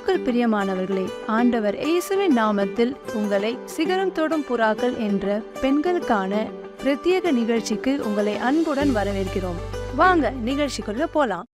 கிறிஸ்துவுக்குள் பிரியமானவர்களே, ஆண்டவர் இயேசுவின் நாமத்தில் உங்களை சிகரம் தொடும் புறாக்கள் என்ற பெண்களுக்கான பிரத்யேக நிகழ்ச்சிக்கு உங்களை அன்புடன் வரவேற்கிறோம். வாங்க நிகழ்ச்சிக்குள்ள போலாம்.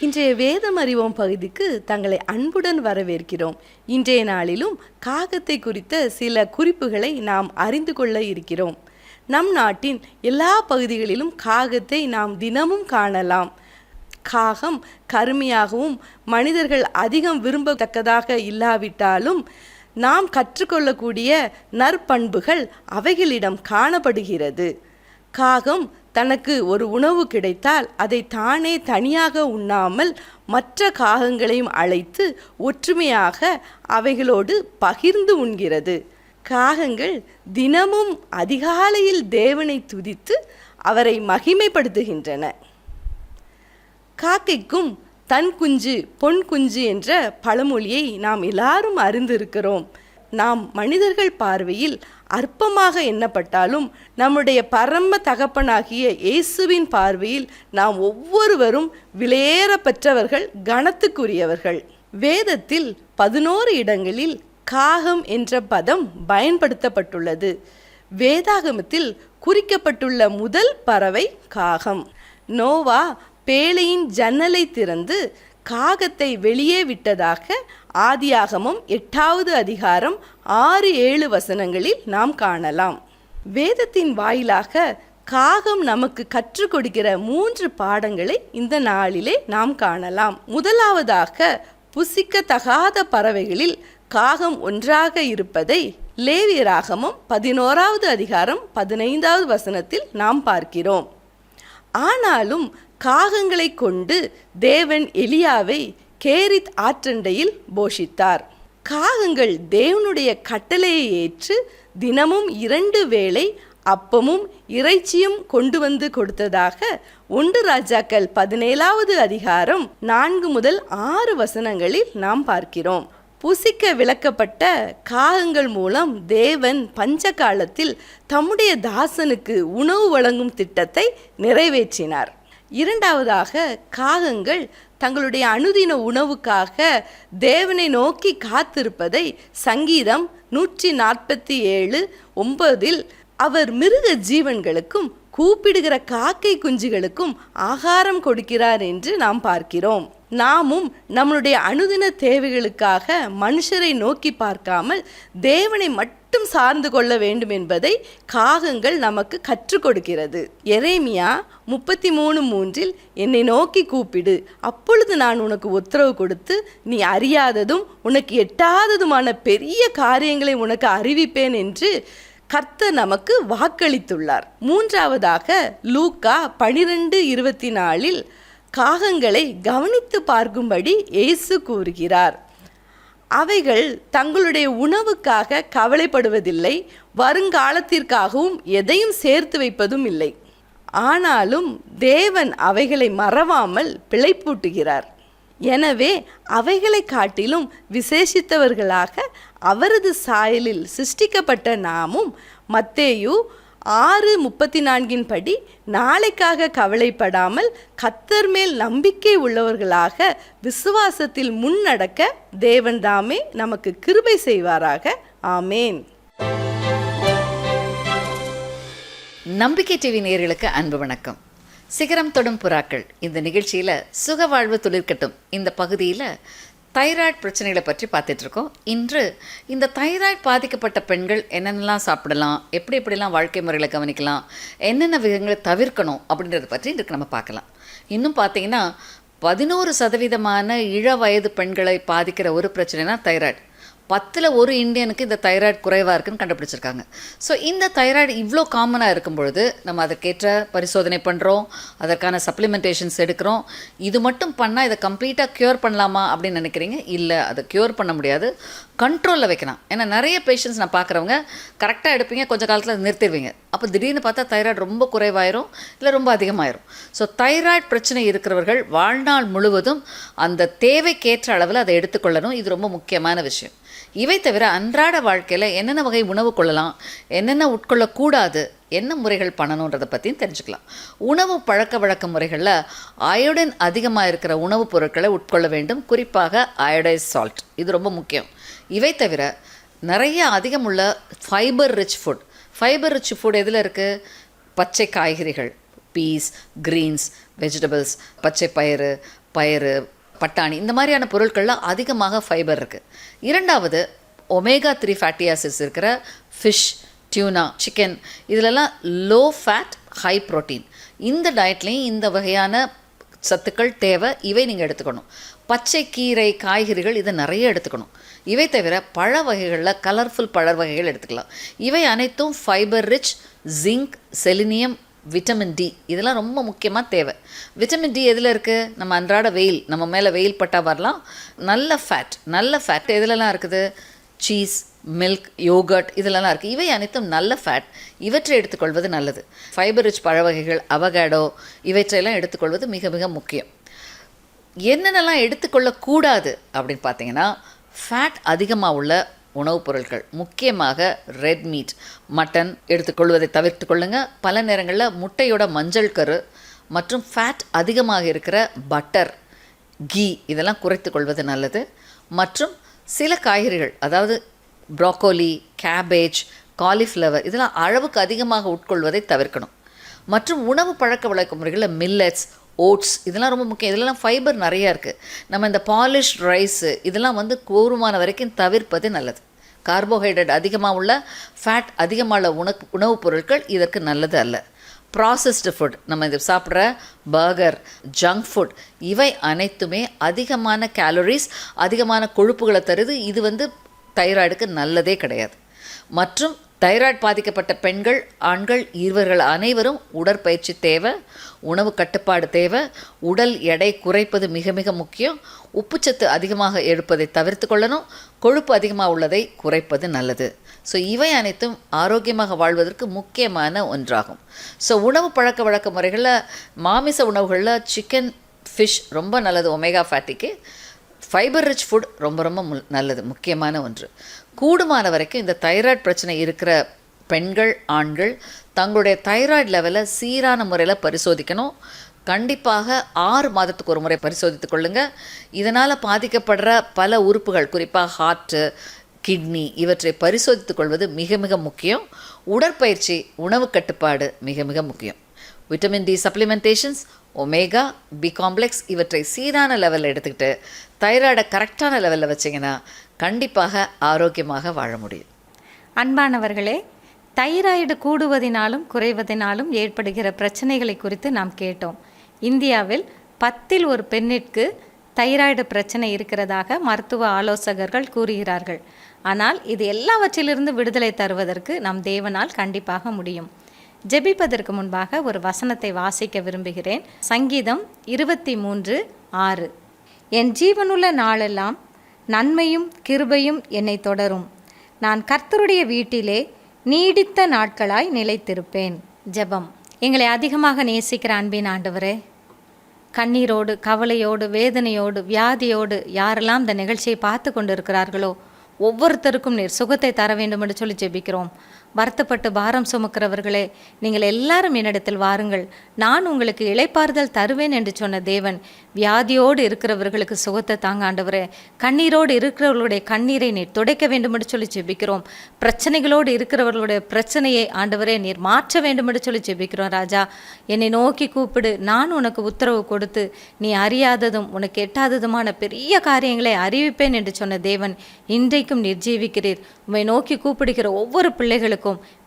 இன்றைய வேதம் அறிவோம் பகுதிக்கு தங்களை அன்புடன் வரவேற்கிறோம். இன்றைய நாளிலும் காகத்தை குறித்த சில குறிப்புகளை நாம் அறிந்து கொள்ள இருக்கிறோம். நம் நாட்டின் எல்லா பகுதிகளிலும் காகத்தை நாம் தினமும் காணலாம். காகம் கருமையாகவும் மனிதர்கள் அதிகம் விரும்பத்தக்கதாக இல்லாவிட்டாலும் நாம் கற்றுக்கொள்ளக்கூடிய நற்பண்புகள் அவைகளிடம் காணப்படுகிறது. காகம் தனக்கு ஒரு உணவு கிடைத்தால் அதை தானே தனியாக உண்ணாமல் மற்ற காகங்களையும் அழைத்து ஒற்றுமையாக அவைகளோடு பகிர்ந்து உண்கிறது. காகங்கள் தினமும் அதிகாலையில் தேவனை துதித்து அவரை மகிமைப்படுத்துகின்றன. காக்கைக்கும் தன் குஞ்சு பொன் குஞ்சு என்ற பழமொழியை நாம் எல்லாரும் அறிந்திருக்கிறோம். நாம் மனிதர்கள் பார்வையில் அற்பமாக எண்ணப்பட்டாலும் நம்முடைய பரம தகப்பனாகிய இயேசுவின் பார்வையில் நாம் ஒவ்வொருவரும் விலையேற பெற்றவர்கள், கனத்துக்குரியவர்கள். வேதத்தில் 11 இடங்களில் காகம் என்ற பதம் பயன்படுத்தப்பட்டுள்ளது. வேதாகமத்தில் குறிக்கப்பட்டுள்ள முதல் பறவை காகம். நோவா பேழையின் ஜன்னலை திறந்து காகத்தை வெளியே விட்டதாக ஆதியாகமம் 8வது அதிகாரம் 6-7 வசனங்களில் நாம் காணலாம். வேதத்தின் வாயிலாக காகம் நமக்கு கற்றுக் கொடுக்கிற 3 பாடங்களை இந்த நாளிலே நாம் காணலாம். முதலாவதாக, புசிக்கத்தகாத பறவைகளில் காகம் ஒன்றாக இருப்பதை லேவியராகமம் 11வது அதிகாரம் 15வது வசனத்தில் நாம் பார்க்கிறோம். ஆனாலும் காகங்களை கொண்டு தேவன் எலியாவை கேரித் ஆற்றண்டையில் போஷித்தார். காகங்கள் தேவனுடைய கட்டளையை ஏற்று தினமும் 2 வேளை அப்பமும் இறைச்சியும் கொண்டு வந்து கொடுத்ததாக 1 ராஜாக்கள் 17வது அதிகாரம் 4-6 வசனங்களில் நாம் பார்க்கிறோம். புசிக்க விலக்கப்பட்ட காகங்கள் மூலம் தேவன் பஞ்ச காலத்தில் தம்முடைய தாசனுக்கு உணவு வழங்கும் திட்டத்தை நிறைவேற்றினார். இரண்டாவதாக, காகங்கள் தங்களுடைய அனுதின உணவுக்காக தேவனை நோக்கி காத்திருப்பதை சங்கீதம் 147:9 அவர் மிருக ஜீவன்களுக்கும் கூப்பிடுகிற காக்கை குஞ்சுகளுக்கும் ஆகாரம் கொடுக்கிறார் என்று நாம் பார்க்கிறோம். நாமும் நம்மளுடைய அனுதின தேவைகளுக்காக மனுஷரை நோக்கி பார்க்காமல் தேவனை மட்டும் சார்ந்து கொள்ள வேண்டும் என்பதை காகங்கள் நமக்கு கற்றுக் கொடுக்கிறது. எரேமியா 33:3 என்னை நோக்கி கூப்பிடு, அப்பொழுது நான் உனக்கு உத்தரவு கொடுத்து நீ அறியாததும் உனக்கு எட்டாததுமான பெரிய காரியங்களை உனக்கு அறிவிப்பேன் என்று கர்த்தர் நமக்கு வாக்களித்துள்ளார். மூன்றாவதாக, லூக்கா 12:24 காகங்களை கவனித்து பார்க்கும்படி இயேசு கூறுகிறார். அவைகள் தங்களுடைய உணவுக்காக கவலைப்படுவதில்லை, வருங்காலத்திற்காகவும் எதையும் சேர்த்து வைப்பதும் இல்லை. ஆனாலும் தேவன் அவைகளை மறவாமல் பிழைப்பூட்டுகிறார். எனவே அவைகளை காட்டிலும் விசேஷித்தவர்களாக அவரது சாயலில் சிருஷ்டிக்கப்பட்ட நாமும் மத்தேயு 6:34 படி நாளைக்காக கவலைப்படாமல் கர்த்தர் மேல் நம்பிக்கை உள்ளவர்களாக விசுவாசத்தில் முன்னடக்க தேவன் தாமே நமக்கு கிருபை செய்வாராக. ஆமேன். நம்பிக்கை டிவி நேயர்களுக்கு அன்பு வணக்கம். சிகரம் தொடும் புறாக்கள் இந்த நிகழ்ச்சியில் சுகவாழ்வு துளிர்க்கட்டும் இந்த பகுதியில் தைராய்டு பிரச்சனைகளை பற்றி பார்த்துட்ருக்கோம். இன்று இந்த தைராய்டு பாதிக்கப்பட்ட பெண்கள் என்னென்னலாம் சாப்பிடலாம், எப்படிலாம் வாழ்க்கை முறைகளை கவனிக்கலாம், என்னென்ன விதங்களை தவிர்க்கணும் அப்படின்றத பற்றி இன்றைக்கு நம்ம பார்க்கலாம். இன்னும் பார்த்தீங்கன்னா 11% இள வயது பெண்களை பாதிக்கிற ஒரு பிரச்சனைனா தைராய்டு. 10ல் 1 இந்தியனுக்கு இந்த தைராய்டு குறைவாக இருக்குன்னு கண்டுபிடிச்சிருக்காங்க. ஸோ இந்த தைராய்டு இவ்வளோ காமனாக இருக்கும் பொழுது நம்ம அதற்கேற்ற பரிசோதனை பண்ணுறோம், அதற்கான சப்ளிமெண்டேஷன்ஸ் எடுக்கிறோம். இது மட்டும் பண்ணால் இதை கம்ப்ளீட்டாக க்யூர் பண்ணலாமா அப்படின்னு நினைக்கிறீங்க? இல்லை, அதை க்யூர் பண்ண முடியாது, கண்ட்ரோலில் வைக்கலாம். ஏன்னா நிறைய பேஷண்ட்ஸ் நான் பார்க்குறவங்க கரெக்டாக எடுப்பீங்க, கொஞ்சம் காலத்தில் அதை நிறுத்திடுவீங்க. அப்போ திடீர்னு பார்த்தா தைராய்டு ரொம்ப குறைவாயிரும், இல்லை ரொம்ப அதிகமாயிரும். ஸோ தைராய்டு பிரச்சனை இருக்கிறவர்கள் வாழ்நாள் முழுவதும் அந்த தேவைக்கேற்ற அளவில் அதை எடுத்துக்கொள்ளணும். இது ரொம்ப முக்கியமான விஷயம். இவை தவிர அன்றாட வாழ்க்கையில் என்னென்ன வகை உணவு கொள்ளலாம், என்னென்ன உட்கொள்ளக்கூடாது, என்ன முறைகள் பண்ணணுன்றதை பற்றியும் தெரிஞ்சுக்கலாம். உணவு பழக்க வழக்க முறைகளில் அயோடின் அதிகமாக இருக்கிற உணவுப் பொருட்களை உட்கொள்ள வேண்டும், குறிப்பாக அயோடைஸ் சால்ட். இது ரொம்ப முக்கியம். இவை தவிர நிறைய அதிகமுள்ள fibre rich food. Fibre rich food எதில் இருக்குது? பச்சை காய்கறிகள், பீஸ், கிரீன்ஸ், வெஜிடபிள்ஸ், பச்சை பயிறு, பட்டாணி, இந்த மாதிரியான பொருட்களில் அதிகமாக ஃபைபர் இருக்குது. இரண்டாவது, ஒமேகா 3 ஃபேட்டி ஆசிட்ஸ் இருக்கிற ஃபிஷ், டியூனா, சிக்கன், இதிலெல்லாம் லோ ஃபேட் ஹை ப்ரோட்டீன். இந்த டயட்லேயும் இந்த வகையான சத்துக்கள் தேவை. இவை நீங்கள் எடுத்துக்கணும். பச்சை கீரை, காய்கறிகள் இதை நிறைய எடுத்துக்கணும். இவை தவிர பழ வகைகளில் கலர்ஃபுல் பழ வகைகள் எடுத்துக்கலாம். இவை அனைத்தும் fibre rich, zinc, selenium, vitamin D இதெல்லாம் ரொம்ப முக்கியமாக தேவை. விட்டமின் டி எதில் இருக்குது? நம்ம அன்றாட வெயில், நம்ம மேலே வெயில் பட்டால் வரலாம். நல்ல ஃபேட் எதுலலாம் இருக்குது? சீஸ், மில்க், யோகர்ட் இதெல்லாம் இருக்குது. இவை அனைத்தும் நல்ல ஃபேட். இவற்றை எடுத்துக்கொள்வது நல்லது. ஃபைபர் ரிச் பழ வகைகள், அவகாடோ இவற்றையெல்லாம் எடுத்துக்கொள்வது மிக மிக முக்கியம். என்னென்னலாம் எடுத்துக்கொள்ளக்கூடாது அப்படின்னு பார்த்தீங்கன்னா, ஃபேட் அதிகமாக உள்ள உணவுப் பொருட்கள், முக்கியமாக ரெட் மீட், மட்டன் எடுத்துக்கொள்வதை தவிர்த்து கொள்ளுங்கள். பல நேரங்களில் முட்டையோட மஞ்சள் கரு மற்றும் ஃபேட் அதிகமாக இருக்கிற பட்டர், கீ இதெல்லாம் குறைத்து கொள்வது நல்லது. மற்றும் சில காய்கறிகள், அதாவது ப்ரோக்கோலி, கேபேஜ், காலிஃப்ளவர் இதெல்லாம் அளவுக்கு அதிகமாக உட்கொள்வதை தவிர்க்கணும். மற்றும் உணவு பழக்க வழக்க முறைகளில் மில்லட்ஸ், ஓட்ஸ் இதெல்லாம் ரொம்ப முக்கியம். இதெல்லாம் ஃபைபர் நிறையா இருக்குது. நம்ம இந்த பாலிஷ்ட் ரைஸு இதெல்லாம் கூறுமான வரைக்கும் தவிர்ப்பது நல்லது. கார்போஹைட்ரேட் அதிகமாக உள்ள, ஃபேட் அதிகமாக உள்ள உணவுப் பொருட்கள் இதற்கு நல்லது அல்ல. ப்ராசஸ்டு ஃபுட், நம்ம இது சாப்பிட்ற பர்கர், ஜங்க் ஃபுட் இவை அனைத்துமே அதிகமான கேலரிஸ், அதிகமான கொழுப்புகளை தருது. இது தைராய்டுக்கு நல்லதே கிடையாது. மற்றும் தைராய்டு பாதிக்கப்பட்ட பெண்கள், ஆண்கள் இவர்கள் அனைவரும் உடற்பயிற்சி தேவை, உணவு கட்டுப்பாடு தேவை, உடல் எடை குறைப்பது மிக மிக முக்கியம். உப்புச்சத்து அதிகமாக எடுப்பதை தவிர்த்து கொள்ளணும், கொழுப்பு அதிகமாக உள்ளதை குறைப்பது நல்லது. ஸோ இவை அனைத்தும் ஆரோக்கியமாக வாழ்வதற்கு முக்கியமான ஒன்றாகும். ஸோ உணவு பழக்க வழக்க முறைகளில் மாமிச உணவுகளில் சிக்கன், ஃபிஷ் ரொம்ப நல்லது omega fatigue. Fibre rich food ரொம்ப ரொம்ப நல்லது, முக்கியமான ஒன்று. கூடுமான வரைக்கும் இந்த தைராய்டு பிரச்சனை இருக்கிற பெண்கள், ஆண்கள் தங்களுடைய தைராய்டு லெவலை சீரான முறையில் பரிசோதிக்கணும். கண்டிப்பாக 6 மாதத்துக்கு ஒரு முறை பரிசோதித்து கொள்ளுங்கள். இதனால் பாதிக்கப்படுற பல உறுப்புகள், குறிப்பாக ஹார்ட்டு, கிட்னி இவற்றை பரிசோதித்து கொள்வது மிக மிக முக்கியம். உடற்பயிற்சி, உணவு கட்டுப்பாடு மிக மிக முக்கியம். Vitamin D supplementations, omega, B complex இவற்றை சீரான லெவலில் எடுத்துக்கிட்டு தைராய்டை கரெக்டான லெவலில் வச்சிங்கன்னா கண்டிப்பாக ஆரோக்கியமாக வாழ முடியும். அன்பானவர்களே, தைராய்டு கூடுவதினாலும் குறைவதினாலும் ஏற்படுகிற பிரச்சனைகளை குறித்து நாம் கேட்டோம். இந்தியாவில் 10இல் ஒரு பெண்ணிற்கு தைராய்டு பிரச்சனை இருக்கிறதாக மருத்துவ ஆலோசகர்கள் கூறுகிறார்கள். ஆனால் இது எல்லாவற்றிலிருந்து விடுதலை தருவதற்கு நம் தேவனால் கண்டிப்பாக முடியும். ஜெபிப்பதற்கு முன்பாக ஒரு வசனத்தை வாசிக்க விரும்புகிறேன். சங்கீதம் 23:6. என் ஜீவனுள்ள நாளெல்லாம் நன்மையும் கிருபையும் என்னை தொடரும். நான் கர்த்தருடைய வீட்டிலே நீடித்த நாட்களாய் நிலைத்திருப்பேன். ஜெபம். எங்களை அதிகமாக நேசிக்கிற அன்பின் ஆண்டவரே, கண்ணீரோடு, கவலையோடு, வேதனையோடு, வியாதியோடு யாரெல்லாம் இந்த நிகழ்ச்சியை பார்த்து கொண்டு இருக்கிறார்களோ ஒவ்வொருத்தருக்கும் நீர் சுகத்தை தர வேண்டும் என்று சொல்லி ஜெபிக்கிறோம். வருத்தப்பட்டு பாரம் சுமக்கிறவர்களே, நீங்கள் எல்லாரும் என்னிடத்தில் வாருங்கள், நான் உங்களுக்கு இளைப்பாறுதல் தருவேன் என்று சொன்ன தேவன் வியாதியோடு இருக்கிறவர்களுக்கு சுகத்தை தாங்க ஆண்டவரே. கண்ணீரோடு இருக்கிறவர்களுடைய கண்ணீரை நீர் துடைக்க வேண்டும் என்று சொல்லி ஜெபிக்கிறோம். பிரச்சனைகளோடு இருக்கிறவர்களுடைய பிரச்சனையை ஆண்டவரே நீர் மாற்ற வேண்டும் என்று சொல்லி ஜெபிக்கிறோம். ராஜா, என்னை நோக்கி கூப்பிடு, நான் உனக்கு உத்தரவு கொடுத்து நீ அறியாததும் உனக்கு எட்டாததுமான பெரிய காரியங்களை அறிவிப்பேன் என்று சொன்ன தேவன் இன்றைக்கும் நீர் ஜீவிக்கிறீர். உம்மை நோக்கி கூப்பிடுகிற ஒவ்வொரு பிள்ளைகளுக்கும்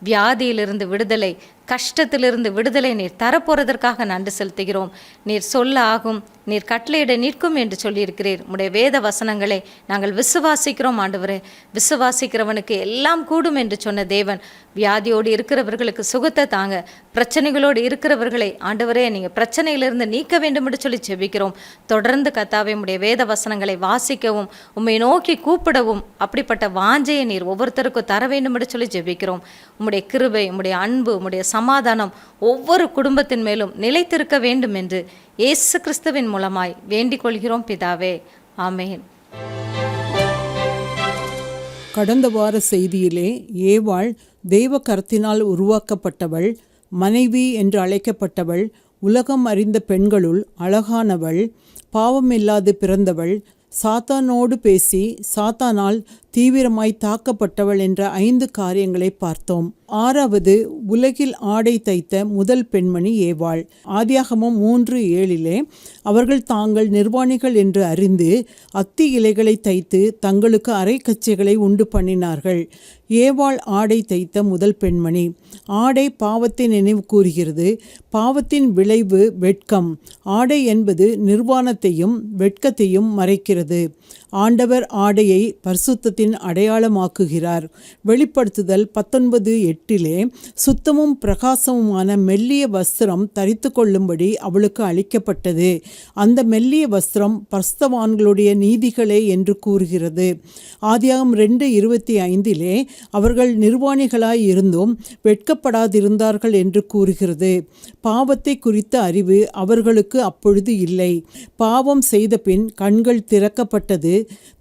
வியாதியிலிருந்து விடுதலை, கஷ்டத்திலிருந்து விடுதலை நீர் தரப்போறதற்காக நன்றி செலுத்துகிறோம். நீர் சொல்ல ஆகும், நீர் கட்டளையிட நிற்கும் என்று சொல்லியிருக்கிறீர். உம்முடைய வேத வசனங்களை நாங்கள் விசுவாசிக்கிறோம் ஆண்டவரே. விசுவாசிக்கிறவனுக்கு எல்லாம் கூடும் என்று சொன்ன தேவன் வியாதியோடு இருக்கிறவர்களுக்கு சுகத்தை தாங்க, பிரச்சனைகளோடு இருக்கிறவர்களை ஆண்டவரே நீங்கள் பிரச்சனையிலிருந்து நீக்க வேண்டும் என்று சொல்லி ஜெபிக்கிறோம். தொடர்ந்து கர்த்தாவே உம்முடைய வேத வசனங்களை வாசிக்கவும், உம்மை நோக்கி கூப்பிடவும் அப்படிப்பட்ட வாஞ்சையை நீர் ஒவ்வொருத்தருக்கும் தர வேண்டும் என்று சொல்லி ஜெபிக்கிறோம். உம்முடைய கிருபை, உம்முடைய அன்பு, உம்முடைய சமாதானம் ஒவ்வொரு குடும்பத்தின் மேலும் நிலைத்திருக்க வேண்டும் என்று இயேசு கிறிஸ்துவின் மூலமாய் வேண்டிக் கொள்கிறோம் பிதாவே, ஆமென். கடந்த வார செய்தியிலே ஏவாள் தெய்வ கரத்தினால் உருவாக்கப்பட்டவள், மனைவி என்று அழைக்கப்பட்டவள், உலகம் அறிந்த பெண்களுள் அழகானவள், பாவமில்லாது பிறந்தவள், சாத்தானோடு பேசி சாத்தானால் தீவிரமாய் தாக்கப்பட்டவள் என்ற 5 காரியங்களை பார்த்தோம். 6வது, உலகில் ஆடை தைத்த முதல் பெண்மணி ஏவாள். ஆதியாகமம் 3:7 அவர்கள் தாங்கள் நிர்வாணிகள் என்று அறிந்து அத்தி இலைகளை தைத்து தங்களுக்கு அரைக்கச்சைகளை உண்டு பண்ணினார்கள். ஏவாள் ஆடை தைத்த முதல் பெண்மணி. ஆடை பாவத்தை நினைவு கூறுகிறது. பாவத்தின் விளைவு வெட்கம். ஆடை என்பது நிர்வாணத்தையும் வெட்கத்தையும் மறைக்கிறது. ஆண்டவர் ஆடையை பரிசுத்தத்தின் அடையாளமாக்குகிறார். வெளிப்படுத்துதல் 19:8 8 சுத்தமும் பிரகாசமுமான மெல்லிய வஸ்திரம் தரித்து கொள்ளும்படி அவளுக்கு அளிக்கப்பட்டது. அந்த மெல்லிய வஸ்திரம் பரிசுத்தவான்களுடைய நீதிகளே என்று கூறுகிறது. ஆதியாகமம் 2:25 அவர்கள் நிர்வாணிகளாய் இருந்தும் வெட்கப்படாதிருந்தார்கள் என்று கூறுகிறது. பாவத்தை குறித்த அறிவு அவர்களுக்கு அப்பொழுது இல்லை. பாவம் செய்த பின் கண்கள் திறக்கப்பட்டது.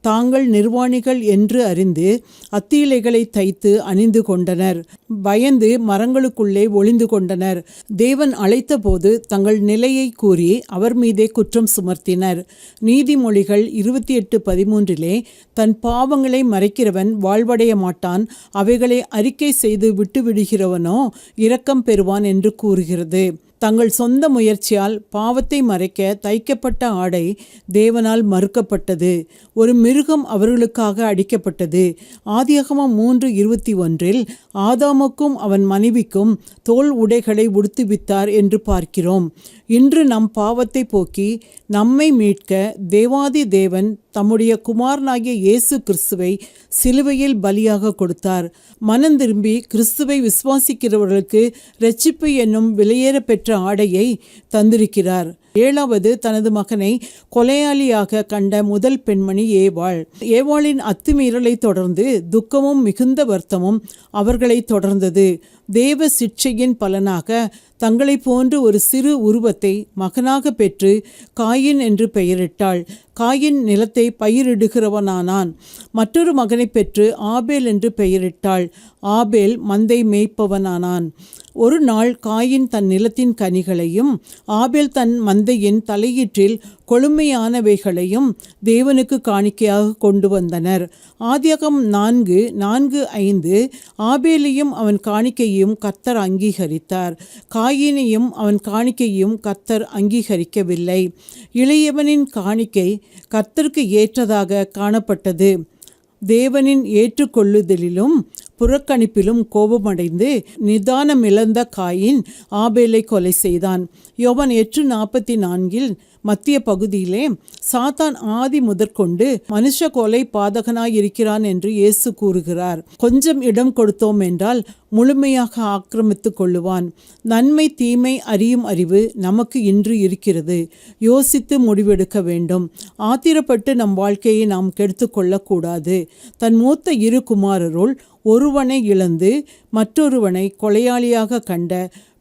தாங்கள் நிர்வாணிகள் என்று அறிந்து அத்தியிலைகளை தைத்து அணிந்து கொண்டனர். பயந்து மரங்களுக்குள்ளே ஒளிந்து கொண்டனர். தேவன் அழைத்த போது தங்கள் நிலையை கூறி அவர் மீதே குற்றம் சுமர்த்தினர். நீதிமொழிகள் 28:13 தன் பாவங்களை மறைக்கிறவன் வாழ்வடைய மாட்டான், அவைகளை அறிக்கை செய்து விட்டுவிடுகிறவனோ இரக்கம் பெறுவான் என்று கூறுகிறது. தங்கள் சொந்த முயற்சியால் பாவத்தை மறைக்க தைக்கப்பட்ட ஆடை தேவனால் மறுக்கப்பட்டது. ஒரு மிருகம் அவர்களுக்காக அடிக்கப்பட்டது. ஆதியாகமம் 3:21 ஆதாமுக்கும் அவன் மனைவிக்கும் தோல் உடைகளை உடுத்துவித்தார் என்று பார்க்கிறோம். இன்று நம் பாவத்தை போக்கி நம்மை மீட்க தேவாதி தேவன் தம்முடைய குமாரனாகிய இயேசு கிறிஸ்துவை சிலுவையில் பலியாக கொடுத்தார். மனம் திரும்பி கிறிஸ்துவை விசுவாசிக்கிறவர்களுக்கு இரட்சிப்பு என்னும் விலையேற பெற்ற ஆடையை தந்திருக்கிறார். 7வது தனது மகனை கொலையாளியாக கண்ட முதல் பெண்மணி ஏவாள். ஏவாளின் அத்துமீறலை தொடர்ந்து துக்கமும் மிகுந்த வருத்தமும் அவர்களை தொடர்ந்தது. தேவ சிட்சையின் பலனாக தங்களை போன்று ஒரு சிறு உருவத்தை மகனாக பெற்று காயின் என்று பெயரிட்டாள். காயின் நிலத்தை பயிரிடுகிறவனானான். மற்றொரு மகனை பெற்று ஆபேல் என்று பெயரிட்டாள். ஆபேல் மந்தை மேய்ப்பவனானான். ஒரு நாள் காயின் தன் நிலத்தின் கனிகளையும் ஆபேல் தன் மந்தையின் தலையீற்றில் கொழுமையானவைகளையும் தேவனுக்கு காணிக்கையாக கொண்டு வந்தனர். ஆதியாகமம் 4:4-5 ஆபேலையும் அவன் காணிக்கையும் கர்த்தர் அங்கீகரித்தார். காயினையும் அவன் காணிக்கையும் கர்த்தர் அங்கீகரிக்கவில்லை. இளையவனின் காணிக்கை கர்த்தருக்கு ஏற்றதாக காணப்பட்டது. தேவனின் ஏற்றுக்கொள்ளுதலிலும் புறக்கணிப்பிலும் கோபமடைந்து நிதானமிழந்த காயின் ஆபேலை கொலை செய்தான். யோவான் 8:44 மத்திய பகுதியிலே சாத்தான் ஆதி முதற்கொண்டு மனுஷ கொலை பாதகனாயிருக்கிறான் என்று இயேசு கூறுகிறார். கொஞ்சம் இடம் கொடுத்தோம் என்றால் முழுமையாக ஆக்கிரமித்து கொள்ளுவான். நன்மை தீமை அறியும் அறிவு நமக்கு இன்று இருக்கிறது. யோசித்து முடிவெடுக்க வேண்டும். ஆத்திரப்பட்டு நம் வாழ்க்கையை நாம் கெடுத்து கொள்ளக்கூடாது. தன் மூத்த 2 குமாரருள் ஒருவனை இழந்து மற்றொருவனை கொலையாளியாக கண்ட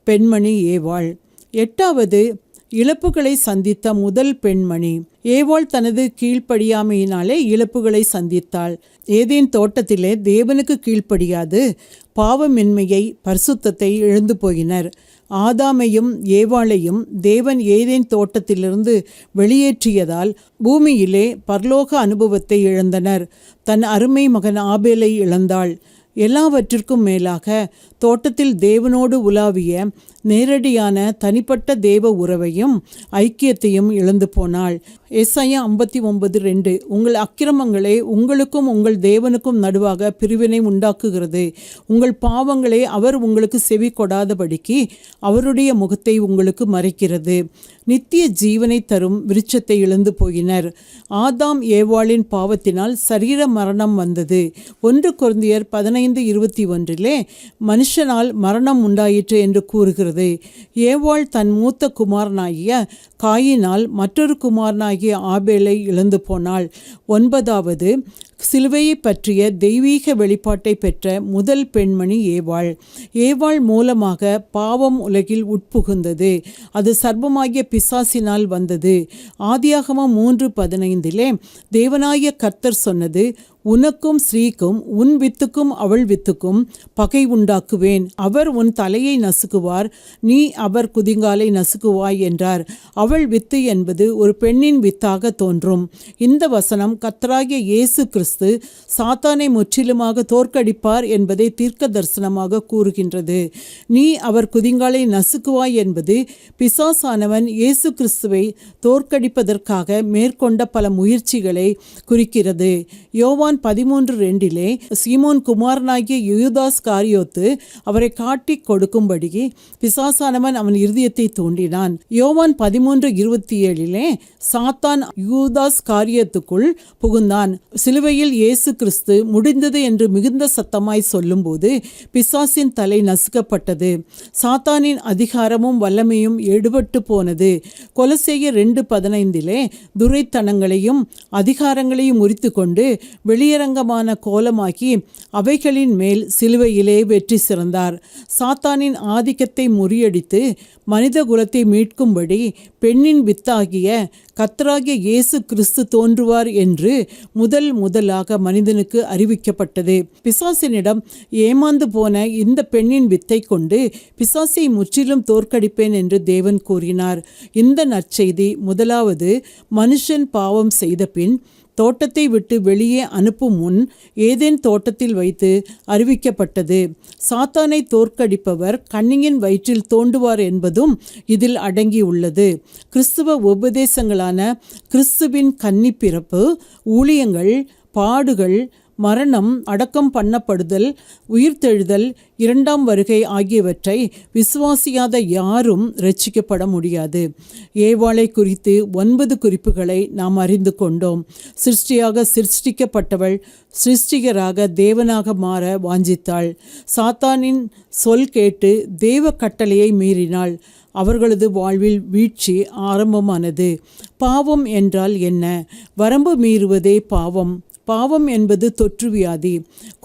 பெண்மணி ஏவாள். 8வது இழப்புகளை சந்தித்த முதல் பெண்மணி. ஏவாள் தனது கீழ்ப்படியாமையினாலே இழப்புகளை சந்தித்தாள். ஏதேன் தோட்டத்திலே தேவனுக்கு கீழ்ப்படியாது பாவமின்மையை பரிசுத்தத்தை இழந்து போயினர். ஆதாமையும் ஏவாளையும் தேவன் ஏதேன் தோட்டத்திலிருந்து வெளியேற்றியதால் பூமியிலே பரலோக அனுபவத்தை இழந்தனர். தன் அருமை மகன் ஆபேலை இழந்தாள். எல்லாவற்றிற்கும் மேலாக தோட்டத்தில் தேவனோடு உலாவிய நேரடியான தனிப்பட்ட தேவ உறவையும் ஐக்கியத்தையும் இழந்து போனாள். எசாயா 59:2 உங்கள் அக்கிரமங்களே உங்களுக்கும் உங்கள் தேவனுக்கும் நடுவாக பிரிவினை உண்டாக்குகிறது. உங்கள் பாவங்களே அவர் உங்களுக்கு செவி கொடாதபடிக்கு அவருடைய முகத்தை உங்களுக்கு மறைக்கிறது. நித்திய ஜீவனை தரும் விருட்சத்தை இழந்து போயினர். ஆதாம் ஏவாளின் பாவத்தினால் சரீர மரணம் வந்தது. 1 கொரிந்தியர் 15:21 மனுஷனால் மரணம் உண்டாயிற்று என்று கூறுகிறது. ஏவாள் தன் மூத்த குமாரனாகிய காயினால் மற்றொரு குமாரனாகிய ஆபேலை இழந்து போனாள். 9வது சிலுவையை பற்றிய தெய்வீக வெளிப்பாட்டை பெற்ற முதல் பெண்மணி ஏவாள். ஏவாள் மூலமாக பாவம் உலகில் உட்புகுந்தது. அது சர்ப்பமாகிய பிசாசினால் வந்தது. ஆதியாகமம் 3:15 தேவனாகிய கர்த்தர் சொன்னது, உனக்கும் ஸ்ரீக்கும் உன் வித்துக்கும் அவள் வித்துக்கும் பகை உண்டாக்குவேன். அவர் உன் தலையை நசுக்குவார், நீ அவர் குதிங்காலை நசுக்குவாய் என்றார். அவள் வித்து என்பது ஒரு பெண்ணின் வித்தாக தோன்றும். இந்த வசனம் கர்த்தராகிய இயேசு கிறிஸ்து சாத்தானை முற்றிலுமாக தோற்கடிப்பார் என்பதை தீர்க்க தரிசனமாக கூறுகின்றது. நீ அவர் குதிங்காலை நசுக்குவாய் என்பது பிசாசானவன் இயேசு கிறிஸ்துவை தோற்கடிப்பதற்காக மேற்கொண்ட பல முயற்சிகளை குறிக்கிறது. யோவான் 13:2 சீமோன் குமாரனாகிய யூதாஸ் காரியோத்து அவரை காட்டி கொடுக்கும்படி பிசாசானவன் அவன் இருதயத்தை தூண்டினான். யோவான் 13:27 சாத்தான் யூதாஸ் காரியத்துக்குள் புகுந்தான். சிலுவையில் சிலுவையில் இயேசு கிறிஸ்து முடிந்தது என்று மிகுந்த சத்தமாய் சொல்லும்போது பிசாசின் தலை நசுக்கப்பட்டது. சாத்தானின் அதிகாரமும் வல்லமையும் எடுபட்டு போனது. கொலோசேயர் 2:15 துரைத்தனங்களையும் அதிகாரங்களையும் முறித்து கொண்டு வெளியரங்கமான கோலமாக்கி அவைகளின் மேல் சிலுவையிலே வெற்றி சிறந்தார். சாத்தானின் ஆதிக்கத்தை முறியடித்து மனித குலத்தை மீட்கும்படி பெண்ணின் வித்தாகிய கர்த்தராகிய இயேசு கிறிஸ்து தோன்றுவார் என்று முதலாக மனிதனுக்கு அறிவிக்கப்பட்டது. பிசாசினிடம் ஏமாந்து போன இந்த பெண்ணின் வித்தை கொண்டு பிசாசை முற்றிலும் தோற்கடிப்பேன் என்று தேவன் கூறினார். இந்த நற்செய்தி முதலாவது மனுஷன் பாவம் செய்த பின் தோட்டத்தை விட்டு வெளியே அனுப்பும் முன் ஏதேன் தோட்டத்தில் வைத்து அறிவிக்கப்பட்டது. சாத்தானை தோற்கடிப்பவர் கன்னியின் வயிற்றில் தோன்றுவார் என்பதும் இதில் அடங்கியுள்ளது. கிறிஸ்துவ உபதேசங்களான கிறிஸ்துவின் கன்னி பிறப்பு, ஊழியங்கள், பாடுகள், மரணம், அடக்கம் பண்ணப்படுதல், உயிர்த்தெழுதல், இரண்டாம் வருகை ஆகியவற்றை விசுவாசியாத யாரும் இரட்சிக்கப்பட முடியாது. ஏவாளை குறித்து 9 குறிப்புகளை நாம் அறிந்து கொண்டோம். சிருஷ்டியாக சிருஷ்டிக்கப்பட்டவள் சிருஷ்டிகராக தேவனாக மாற வாஞ்சித்தாள். சாத்தானின் சொல் கேட்டு தேவ கட்டளையை மீறினாள். அவர்களது வாழ்வில் வீழ்ச்சி ஆரம்பமானது. பாவம் என்றால் என்ன? வரம்பு மீறுவதே பாவம். பாவம் என்பது தொற்றுவியாதி,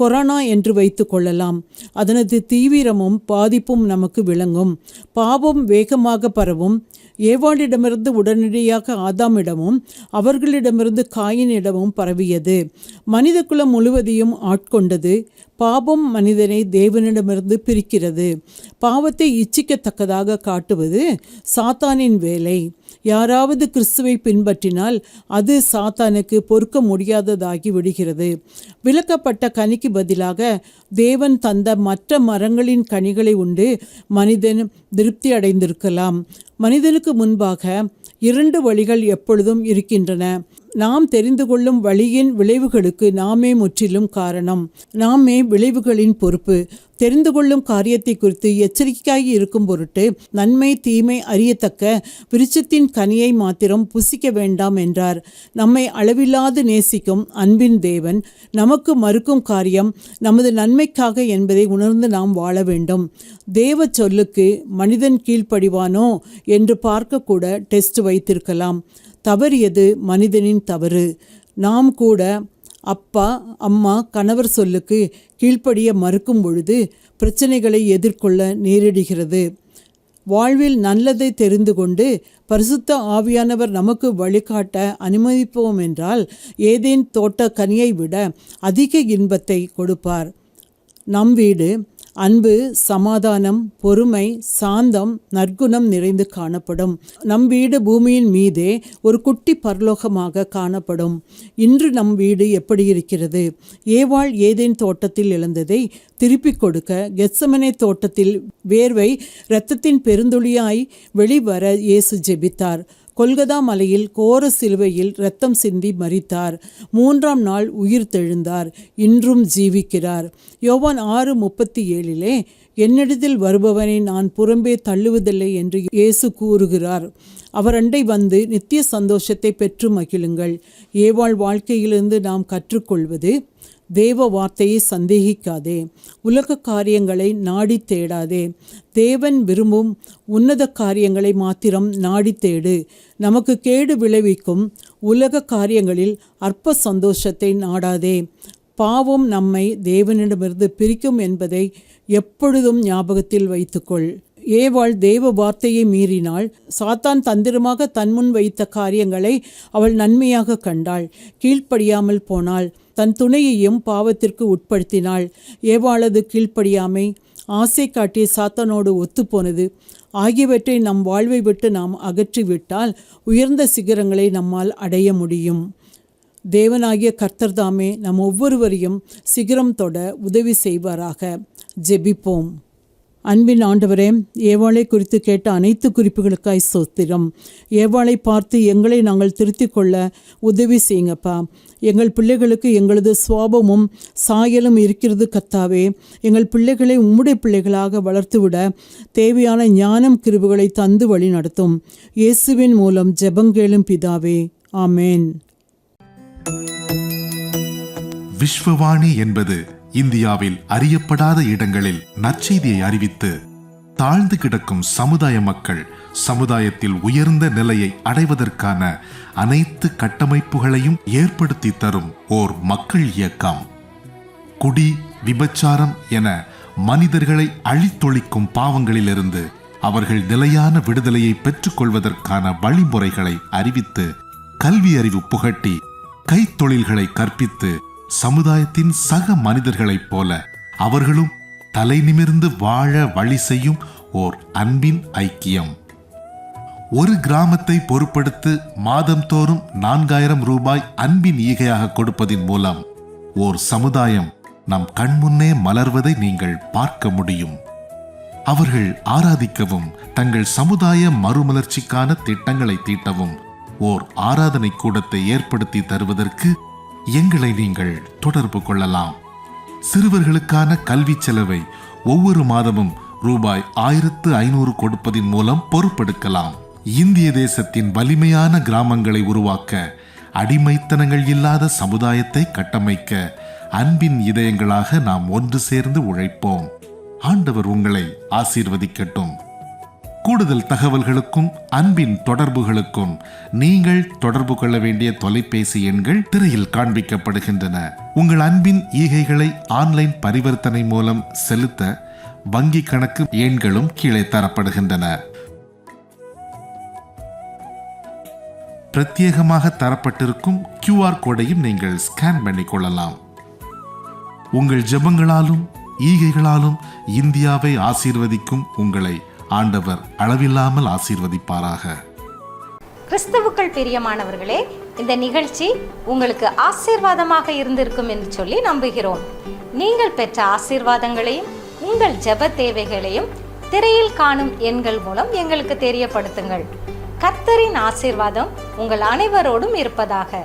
கொரோனா என்று வைத்து கொள்ளலாம். அதனது தீவிரமும் பாதிப்பும் நமக்கு விளங்கும். பாவம் வேகமாக பரவும். ஏவாளிடமிருந்து உடனடியாக ஆதாமிடமும் அவர்களிடமிருந்து காயினிடமும் பரவியது. மனித குலம் முழுவதையும் ஆட்கொண்டது. பாவம் மனிதனை தேவனிடமிருந்து பிரிக்கிறது. பாவத்தை இச்சிக்கத்தக்கதாக காட்டுவது சாத்தானின் வேலை. யாராவது கிறிஸ்துவை பின்பற்றினால் அது சாத்தானுக்கு பொறுக்க முடியாததாகி விடுகிறது. விலக்கப்பட்ட கனிக்கு பதிலாக தேவன் தந்த மற்ற மரங்களின் கனிகளை உண்டு மனிதன் திருப்தி அடைந்திருக்கலாம். மனிதனுக்கு முன்பாக 2 வழிகள் எப்பொழுதும் இருக்கின்றன. நாம் தெரிந்து கொள்ளும் வழியின் விளைவுகளுக்கு நாமே முற்றிலும் காரணம். நாமே விளைவுகளின் பொறுப்பு. தெரிந்து கொள்ளும் காரியத்தை குறித்து எச்சரிக்கையாகி இருக்கும் பொருட்டு நன்மை தீமை அறியத்தக்க விருட்சத்தின் கனியை மாத்திரம் புசிக்க வேண்டாம் என்றார். நம்மை அளவில்லாது நேசிக்கும் அன்பின் தேவன் நமக்கு மறுக்கும் காரியம் நமது நன்மைக்காக என்பதை உணர்ந்து நாம் வாழ வேண்டும். தேவ சொல்லுக்கு மனிதன் கீழ்ப்படிவானோ என்று பார்க்க கூட டெஸ்ட் வைத்திருக்கலாம். தவறியது மனிதனின் தவறு. நாம் கூட அப்பா அம்மா கணவர் சொல்லுக்கு கீழ்ப்படிய மறுக்கும் பொழுது பிரச்சனைகளை எதிர்கொள்ள நேரிடுகிறது. வாழ்வில் நல்லதை தெரிந்து கொண்டு பரிசுத்த ஆவியானவர் நமக்கு வழிகாட்ட அனுமதிப்போம் என்றால் ஏதேன் தோட்ட கனியை விட அதிக இன்பத்தை கொடுப்பார். நம் வீடு அன்பு, சமாதானம், பொறுமை, சாந்தம், நற்குணம் நிறைந்து காணப்படும். நம் வீடு பூமியின் மீதே ஒரு குட்டி பரலோகமாக காணப்படும். இன்று நம் வீடு எப்படி இருக்கிறது? ஏவாள் ஏதேன் தோட்டத்தில் இழந்ததை திருப்பிக் கொடுக்க கெத்செமனே தோட்டத்தில் வேர்வை இரத்தத்தின் பெருந்துளியாய் வெளிவர இயேசு ஜெபித்தார். கொல்கதா மலையில் கோர சிலுவையில் இரத்தம் சிந்தி மரித்தார். 3ஆம் நாள் உயிர் தெழுந்தார். இன்றும் ஜீவிக்கிறார். யோவான் 6:37 என்னிடத்தில் வருபவனை நான் புறம்பே தள்ளுவதில்லை என்று இயேசு கூறுகிறார். அவர் அண்டை வந்து நித்திய சந்தோஷத்தை பெற்று மகிழுங்கள். ஏவாள் வாழ்க்கையிலிருந்து நாம் கற்றுக்கொள்வது, தேவ வார்த்தையை சந்தேகிக்காதே. உலக காரியங்களை நாடி தேடாதே. தேவன் விரும்பும் உன்னத காரியங்களை மாத்திரம் நாடி தேடு. நமக்கு கேடு விளைவிக்கும் உலக காரியங்களில் அற்ப சந்தோஷத்தை நாடாதே. பாவம் நம்மை தேவனிடமிருந்து பிரிக்கும் என்பதை எப்பொழுதும் ஞாபகத்தில் வைத்துக்கொள். ஏவாள் தேவ வார்த்தையை மீறினாள். சாத்தான் தந்திரமாக தன்முன் வைத்த காரியங்களை அவள் நன்மையாக கண்டாள். கீழ்ப்படியாமல் போனாள். தன் துணையையும் பாவத்திற்கு உட்படுத்தினாள். ஏவாளது கீழ்ப்படியாமை ஆசை காட்டிய சாத்தானோடு ஒத்துப்போனது ஆகியவற்றை நம் வாழ்வை விட்டு நாம் அகற்றிவிட்டால் உயர்ந்த சிகரங்களை நம்மால் அடைய முடியும். தேவனாகிய கர்த்தர் தாமே நம் ஒவ்வொருவரையும் சிகரம் தொட உதவி செய்வாராக. ஜெபிப்போம். அன்பின் ஆண்டவரே, ஏவாளை குறித்து கேட்ட அனைத்து குறிப்புகளுக்காய் ஸ்தோத்திரம். ஏவாளை பார்த்து எங்களை நாங்கள் திருத்திக் கொள்ள உதவி செய்யுங்கப்பா. எங்கள் பிள்ளைகளுக்கு எங்களது சுவாபமும் சாயலும் இருக்கிறது கர்த்தாவே. எங்கள் பிள்ளைகளை உம்முடைய பிள்ளைகளாக வளர்த்துவிட தேவையான ஞானம் கிருபைகளை தந்து வழி நடத்தும். இயேசுவின் மூலம் ஜெபங்கேளும் பிதாவே, ஆமேன். விஸ்வவாணி என்பது இந்தியாவில் அறியப்படாத இடங்களில் நற்செய்தியை அறிவித்து தாழ்ந்து கிடக்கும் சமுதாய மக்கள் சமுதாயத்தில் உயர்ந்த நிலையை அடைவதற்கான அனைத்து கட்டமைப்புகளையும் ஏற்படுத்தி தரும் ஓர் மக்கள் இயக்கம். குடி, விபச்சாரம் என மனிதர்களை அழித்தொழிக்கும் பாவங்களிலிருந்து அவர்கள் நிலையான விடுதலையை பெற்றுக் கொள்வதற்கான வழிமுறைகளை அறிவித்து, கல்வி அறிவு புகட்டி, கைத்தொழில்களை கற்பித்து, சமுதாயத்தின் சக மனிதர்களைப் போல அவர்களும் தலை நிமிர்ந்து வாழ வழி செய்யும் ஓர் அன்பின் ஐக்கியம். ஒரு கிராமத்தை பொறுப்படுத்து மாதந்தோறும் 4000 ரூபாய் அன்பின் ஈகையாக கொடுப்பதின் மூலம் ஓர் சமுதாயம் நம் கண்முன்னே மலர்வதை நீங்கள் பார்க்க முடியும். அவர்கள் ஆராதிக்கவும் தங்கள் சமுதாய மறுமலர்ச்சிக்கான திட்டங்களை தீட்டவும் ஓர் ஆராதனை கூடத்தை ஏற்படுத்தி தருவதற்கு எங்களை நீங்கள் தொடர்பு கொள்ளலாம். சிறுவர்களுக்கான கல்வி செலவை ஒவ்வொரு மாதமும் ரூபாய் 1500 கொடுப்பதின் மூலம் பொறுப்பெடுக்கலாம். இந்திய தேசத்தின் வலிமையான கிராமங்களை உருவாக்க, அடிமைத்தனங்கள் இல்லாத சமுதாயத்தை கட்டமைக்க அன்பின் இதயங்களாக நாம் ஒன்று சேர்ந்து உழைப்போம். ஆண்டவர் உங்களை ஆசீர்வதிக்கட்டும். கூடுதல் தகவல்களுக்கும் அன்பின் தொடர்புகளுக்கும் நீங்கள் தொடர்பு கொள்ள வேண்டிய தொலைபேசி எண்கள் திரையில் காண்பிக்கப்படுகின்றன. உங்கள் அன்பின் ஈகைகளை ஆன்லைன் பரிவர்த்தனை மூலம் செலுத்த வங்கி கணக்கு எண்களும் கீழே தரப்படுகின்றன. பிரத்யேகமாக தரப்பட்டிருக்கும் QR கோடையும் நீங்கள் ஸ்கேன் பண்ணிக் கொள்ளலாம். உங்கள் ஜெபங்களாலும் ஈகைகளாலும் இந்தியாவை ஆசீர்வதிக்கும் உங்களை ஆண்டவர் அளவில்லாமல் ஆசீர்வதிப்பாராக. கிறிஸ்துவுக்குள் பிரியமானவர்களே, இந்த நிகழ்ச்சி உங்களுக்கு ஆசீர்வாதமாக இருந்திருக்கும் என்று சொல்லி நம்புகிறோம். நீங்கள் பெற்ற ஆசீர்வாதங்களையும் உங்கள் ஜெப தேவைகளையும் திரையில் காணும் எண்கள் மூலம் எங்களுக்கு தெரியப்படுத்துங்கள். கர்த்தரின் ஆசீர்வாதம் உங்கள் அனைவரோடும் இருப்பதாக.